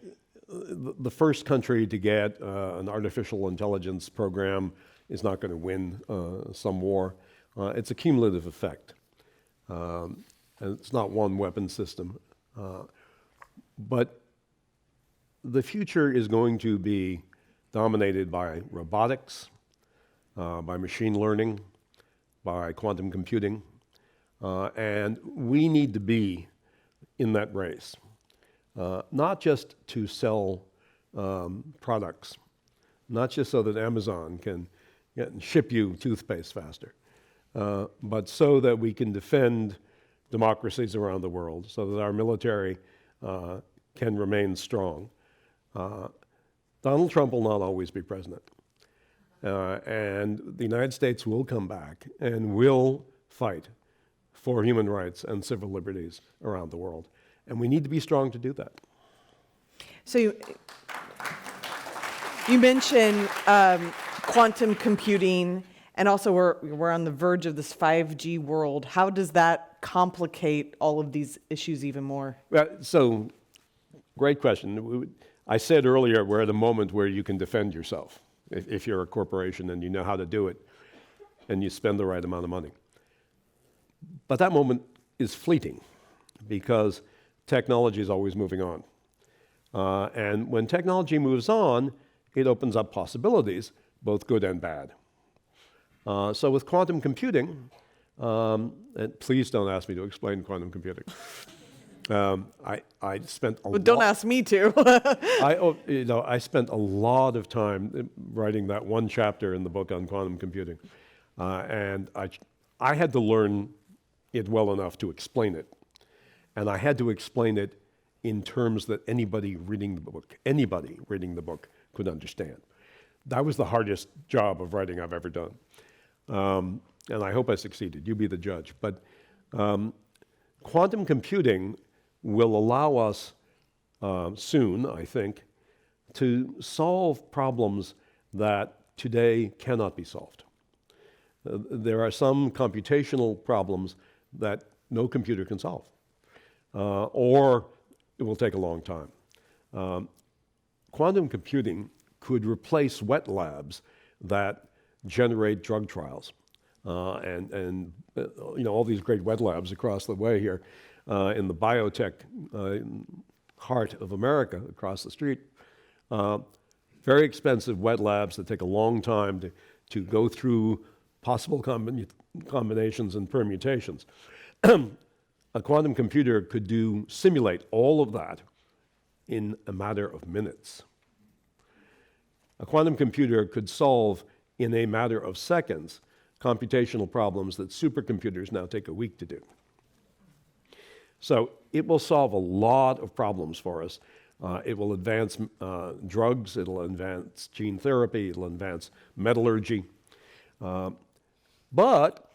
the first country to get an artificial intelligence program is not going to win some war. It's a cumulative effect. And it's not one weapon system. But the future is going to be dominated by robotics, by machine learning, by quantum computing, and we need to be in that race, not just to sell products, not just so that Amazon can ship you toothpaste faster, but so that we can defend democracies around the world, so that our military can remain strong. Donald Trump will not always be president. And the United States will come back and will fight for human rights and civil liberties around the world. And we need to be strong to do that. So you mentioned quantum computing, and also we're on the verge of this 5G world. How does that complicate all of these issues even more? So, great question. I said earlier, we're at a moment where you can defend yourself. If you're a corporation and you know how to do it, and you spend the right amount of money. But that moment is fleeting, because technology is always moving on. And when technology moves on, it opens up possibilities, both good and bad. So with quantum computing, and please don't ask me to explain quantum computing. I spent a But don't lot. ask me to. I spent a lot of time writing that one chapter in the book on quantum computing, and I had to learn it well enough to explain it, and I had to explain it in terms that anybody reading the book could understand. That was the hardest job of writing I've ever done, and I hope I succeeded. You be the judge, but quantum computing will allow us soon, I think, to solve problems that today cannot be solved. There are some computational problems that no computer can solve, or it will take a long time. Quantum computing could replace wet labs that generate drug trials, and all these great wet labs across the way here in the biotech heart of America, across the street. Very expensive wet labs that take a long time to go through possible combinations and permutations. A quantum computer could simulate all of that in a matter of minutes. A quantum computer could solve in a matter of seconds computational problems that supercomputers now take a week to do. So it will solve a lot of problems for us. It will advance drugs, it'll advance gene therapy, it'll advance metallurgy. But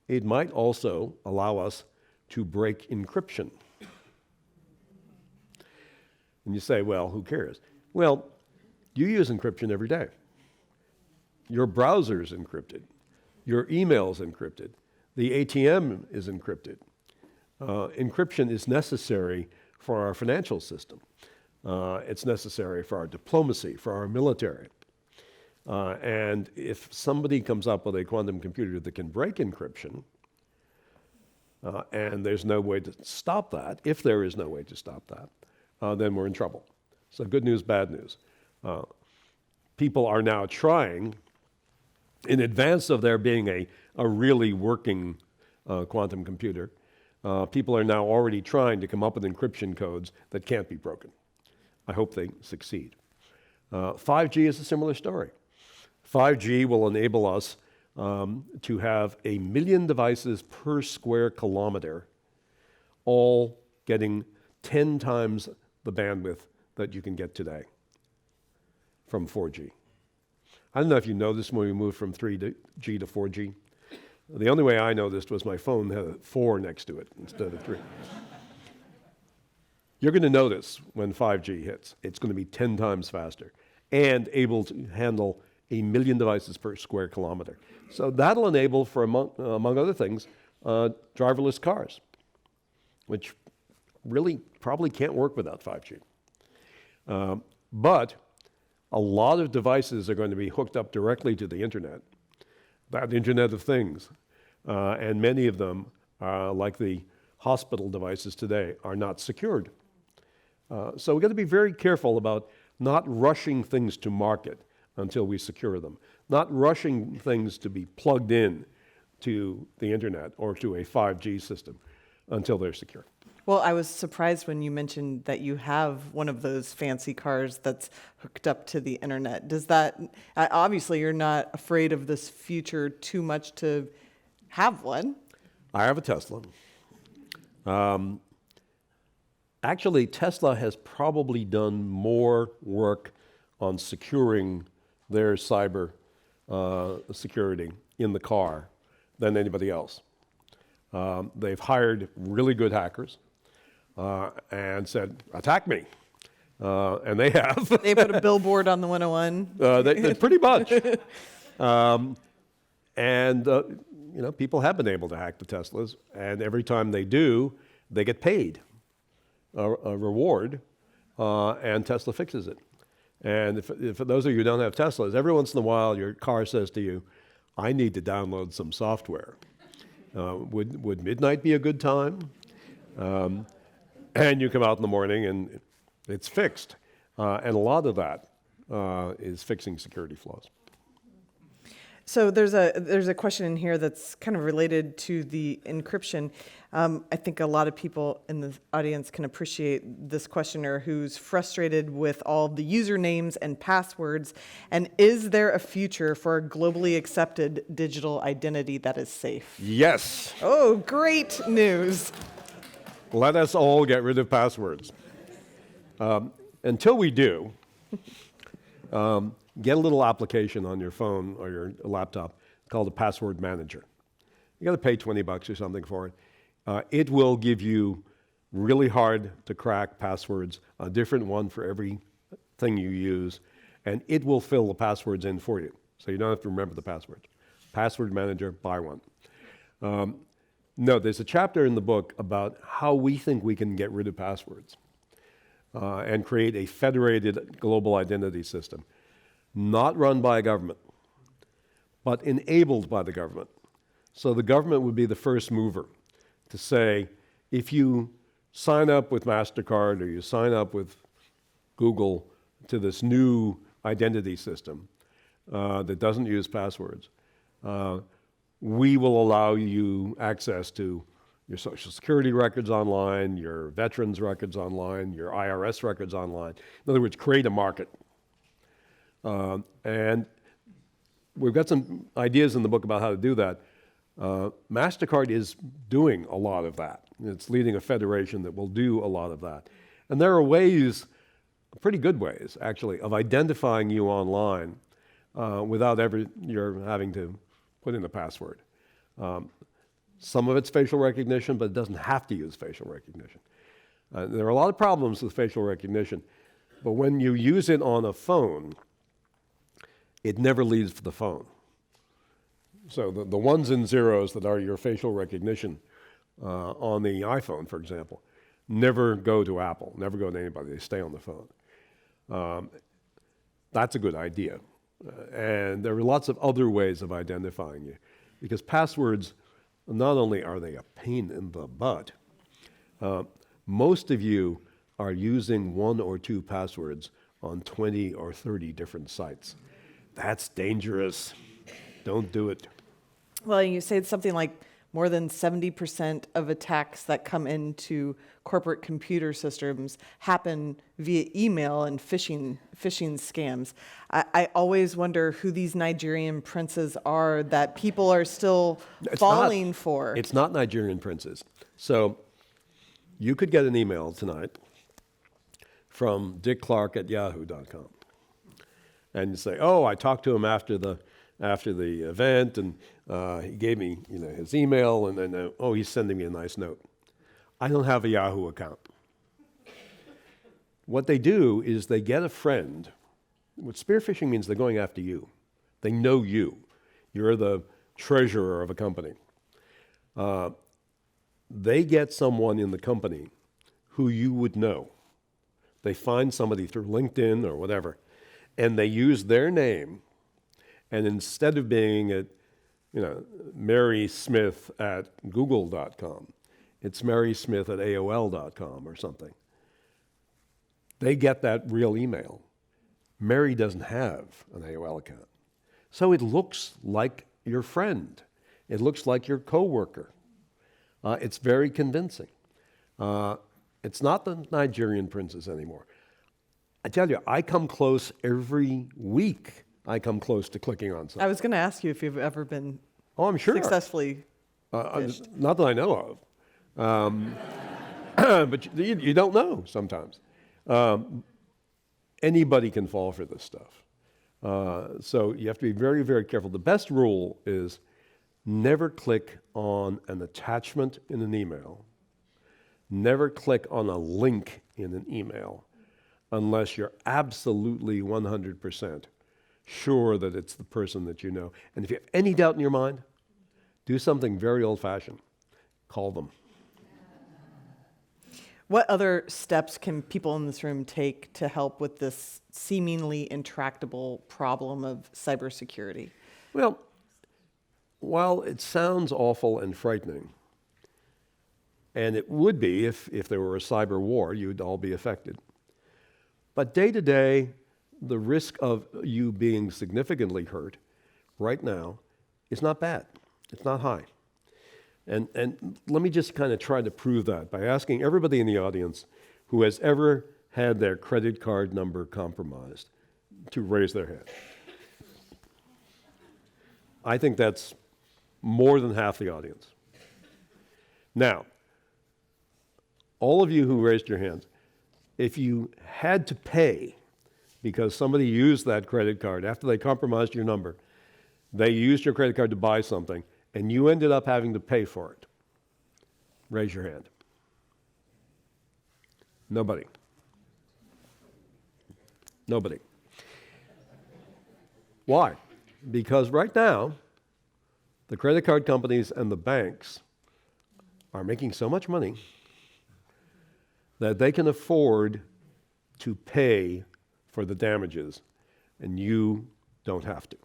it might also allow us to break encryption. And you say, well, who cares? Well, you use encryption every day. Your browser's encrypted. Your email's encrypted. The ATM is encrypted. Encryption is necessary for our financial system. It's necessary for our diplomacy, for our military. And if somebody comes up with a quantum computer that can break encryption, and there's no way to stop that, if there is no way to stop that, then we're in trouble. So good news, bad news. People are now trying, in advance of there being a really working quantum computer, people are now already trying to come up with encryption codes that can't be broken. I hope they succeed. 5G is a similar story. 5G will enable us to have 1 million devices per square kilometer, all getting 10 times the bandwidth that you can get today from 4G. I don't know if you noticed when we moved from 3G to 4G. The only way I noticed was my phone had a 4 next to it instead of 3. You're going to notice when 5G hits, it's going to be 10 times faster and able to handle 1 million devices per square kilometer. So that'll enable, for among other things, driverless cars, which really probably can't work without 5G. But a lot of devices are going to be hooked up directly to the internet, that Internet of Things. And many of them, like the hospital devices today, are not secured. So we've got to be very careful about not rushing things to market until we secure them, not rushing things to be plugged in to the internet or to a 5G system until they're secure. Well, I was surprised when you mentioned that you have one of those fancy cars that's hooked up to the internet. Does that, obviously you're not afraid of this future too much to have one. I have a Tesla. Actually, Tesla has probably done more work on securing their cyber security in the car than anybody else. They've hired really good hackers and said, attack me. And they have. They put a billboard on the 101. They pretty much. People have been able to hack the Teslas, and every time they do, they get paid a reward, and Tesla fixes it. And if for those of you who don't have Teslas, every once in a while your car says to you, I need to download some software. Would midnight be a good time? And you come out in the morning and it's fixed. And a lot of that is fixing security flaws. So there's a question in here that's kind of related to the encryption. I think a lot of people in the audience can appreciate this questioner who's frustrated with all the usernames and passwords. And is there a future for a globally accepted digital identity that is safe? Yes. Oh, great news. Let us all get rid of passwords. Until we do, get a little application on your phone or your laptop called a password manager. You got to pay $20 or something for it. It will give you really hard to crack passwords, a different one for every thing you use, and it will fill the passwords in for you. So you don't have to remember the passwords. Password manager, buy one. No, there's a chapter in the book about how we think we can get rid of passwords and create a federated global identity system, not run by a government, but enabled by the government. So the government would be the first mover to say, if you sign up with MasterCard or you sign up with Google to this new identity system that doesn't use passwords, we will allow you access to your Social Security records online, your veterans records online, your IRS records online. In other words, create a market. And we've got some ideas in the book about how to do that. MasterCard is doing a lot of that. It's leading a federation that will do a lot of that. And there are ways, pretty good ways, actually, of identifying you online without ever you're having to put in a password. Some of it's facial recognition, but it doesn't have to use facial recognition. There are a lot of problems with facial recognition, but when you use it on a phone, it never leaves the phone. So the ones and zeros that are your facial recognition on the iPhone, for example, never go to Apple, never go to anybody. They stay on the phone. That's a good idea. And there are lots of other ways of identifying you, because passwords, not only are they a pain in the butt, most of you are using one or two passwords on 20 or 30 different sites. That's dangerous. Don't do it. Well, you say it's something like more than 70% of attacks that come into corporate computer systems happen via email and phishing scams. I always wonder who these Nigerian princes are that people are still falling for. It's not Nigerian princes. So you could get an email tonight from Dick Clark at yahoo.com. And you say, oh, I talked to him after the event, and he gave me his email, and then, oh, he's sending me a nice note. I don't have a Yahoo account. What they do is they get a friend. What spearphishing means, they're going after you. They know you. You're the treasurer of a company. They get someone in the company who you would know. They find somebody through LinkedIn or whatever, and they use their name, and instead of being at, Mary Smith at google.com, it's Mary Smith at AOL.com or something. They get that real email. Mary doesn't have an AOL account. So it looks like your friend. It looks like your coworker. It's very convincing. It's not the Nigerian princes anymore. I tell you, I come close every week. I come close to clicking on something. I was going to ask you if you've ever been I'm sure. successfully Not that I know of. But you don't know sometimes. Anybody can fall for this stuff. So you have to be very, very careful. The best rule is never click on an attachment in an email. Never click on a link in an email unless you're absolutely 100% sure that it's the person that you know. And if you have any doubt in your mind, do something very old-fashioned. Call them. What other steps can people in this room take to help with this seemingly intractable problem of cybersecurity? Well, while it sounds awful and frightening, and it would be if there were a cyber war, you'd all be affected. But day to day, the risk of you being significantly hurt right now is not bad. It's not high. And let me just kind of try to prove that by asking everybody in the audience who has ever had their credit card number compromised to raise their hand. I think that's more than half the audience. Now, all of you who raised your hands, if you had to pay because somebody used that credit card after they compromised your number, they used your credit card to buy something, and you ended up having to pay for it, raise your hand. Nobody. Nobody. Why? Because right now, the credit card companies and the banks are making so much money that they can afford to pay for the damages, and you don't have to.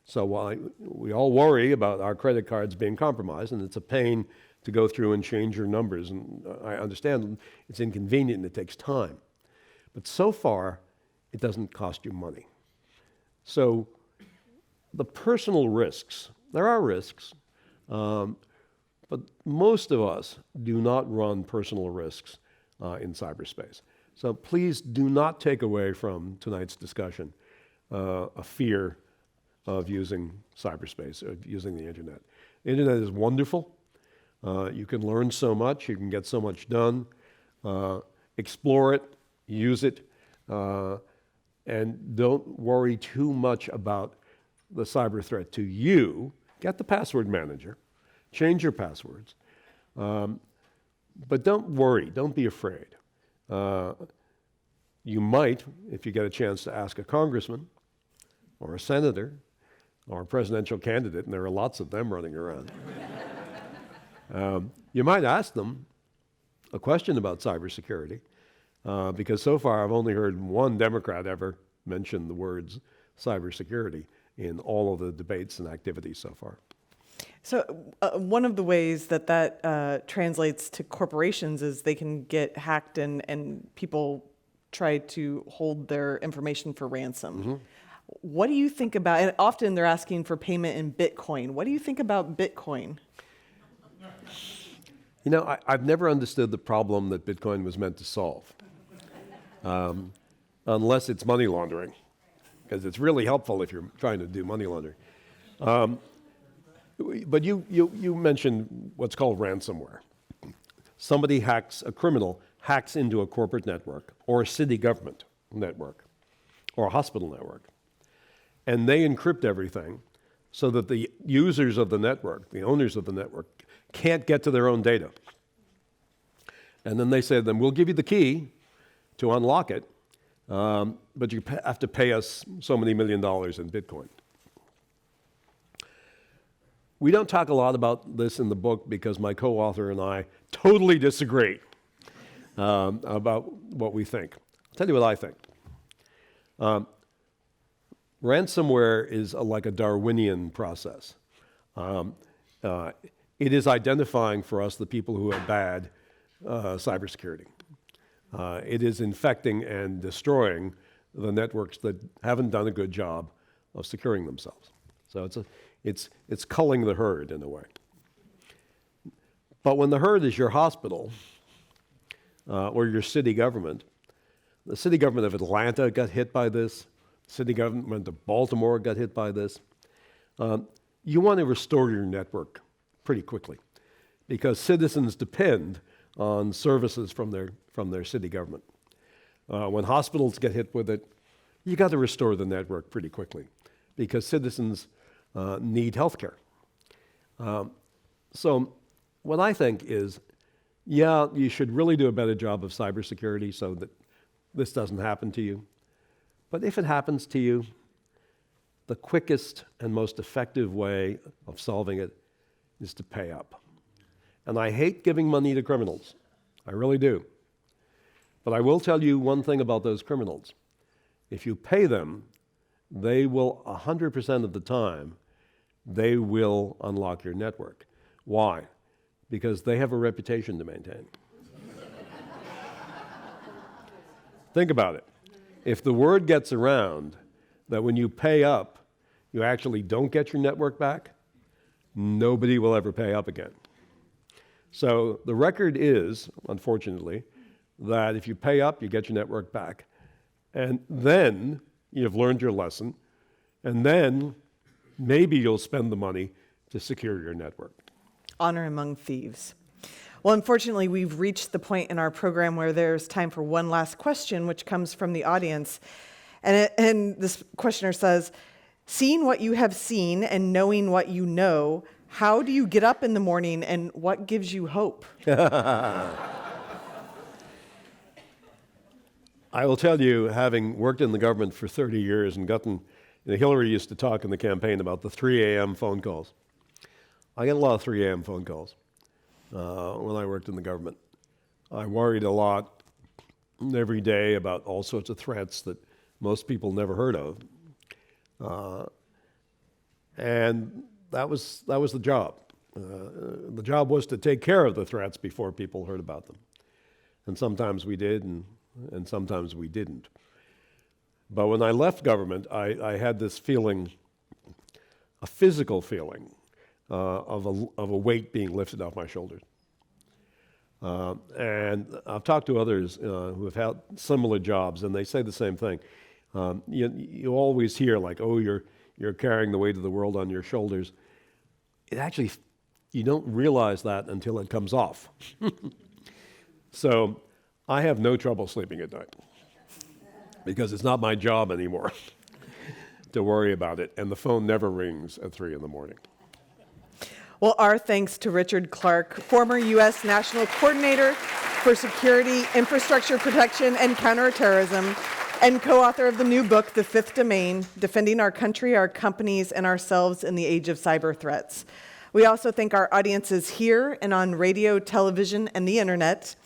So while we all worry about our credit cards being compromised, and it's a pain to go through and change your numbers, and I understand it's inconvenient and it takes time, but so far, it doesn't cost you money. So the personal risks, there are risks, but most of us do not run personal risks in cyberspace. So please do not take away from tonight's discussion a fear of using cyberspace, of using the internet. The internet is wonderful. You can learn so much. You can get so much done. Explore it, use it, and don't worry too much about the cyber threat to you. Get the password manager. Change your passwords. But don't worry. Don't be afraid. You might, if you get a chance to ask a congressman or a senator or a presidential candidate, and there are lots of them running around, you might ask them a question about cybersecurity, because so far I've only heard one Democrat ever mention the words cybersecurity in all of the debates and activities so far. So one of the ways that translates to corporations is they can get hacked and people try to hold their information for ransom. Mm-hmm. What do you think about, and often they're asking for payment in Bitcoin. What do you think about Bitcoin? You know, I've never understood the problem that Bitcoin was meant to solve, unless it's money laundering, because it's really helpful if you're trying to do money laundering. But you mentioned what's called ransomware. Somebody a criminal hacks into a corporate network or a city government network or a hospital network, and they encrypt everything so that the users of the network, the owners of the network, can't get to their own data. And then they say to them, we'll give you the key to unlock it, but you have to pay us so many $1 million in Bitcoin. We don't talk a lot about this in the book because my co-author and I totally disagree about what we think. I'll tell you what I think. Ransomware is like a Darwinian process. It is identifying for us the people who have bad cybersecurity. It is infecting and destroying the networks that haven't done a good job of securing themselves. So it's culling the herd in a way. But when the herd is your hospital or your city government, the city government of Atlanta got hit by this, city government of Baltimore got hit by this, you want to restore your network pretty quickly because citizens depend on services from their city government. When hospitals get hit with it, you got to restore the network pretty quickly because citizens need health care. So what I think is, yeah, you should really do a better job of cybersecurity so that this doesn't happen to you. But if it happens to you, the quickest and most effective way of solving it is to pay up. And I hate giving money to criminals. I really do. But I will tell you one thing about those criminals. If you pay them, they will 100% of the time, they will unlock your network. Why? Because they have a reputation to maintain. Think about it. If the word gets around that when you pay up, you actually don't get your network back, nobody will ever pay up again. So the record is, unfortunately, that if you pay up, you get your network back. And then you've learned your lesson, and then maybe you'll spend the money to secure your network. Honor among thieves. Well, unfortunately, we've reached the point in our program where there's time for one last question, which comes from the audience. And this questioner says, seeing what you have seen and knowing what you know, how do you get up in the morning and what gives you hope? I will tell you, having worked in the government for 30 years and Hillary used to talk in the campaign about the 3 a.m. phone calls. I get a lot of 3 a.m. phone calls when I worked in the government. I worried a lot every day about all sorts of threats that most people never heard of. And that was the job. The job was to take care of the threats before people heard about them. And sometimes we did, and sometimes we didn't. But when I left government, I had this feeling, a physical feeling, of a weight being lifted off my shoulders. And I've talked to others who have had similar jobs, and they say the same thing. You always hear like, oh, you're carrying the weight of the world on your shoulders. It actually, you don't realize that until it comes off. So I have no trouble sleeping at night because it's not my job anymore to worry about it, and the phone never rings at 3 in the morning. Well, our thanks to Richard Clark, former U.S. National Coordinator for Security, Infrastructure Protection, and Counterterrorism, and co-author of the new book, The Fifth Domain, Defending Our Country, Our Companies, and Ourselves in the Age of Cyber Threats. We also thank our audiences here and on radio, television, and the internet.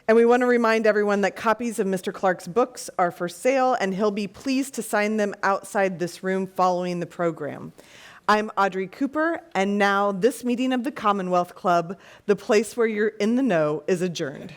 And we want to remind everyone that copies of Mr. Clark's books are for sale, and he'll be pleased to sign them outside this room following the program. I'm Audrey Cooper, and now this meeting of the Commonwealth Club, the place where you're in the know, is adjourned.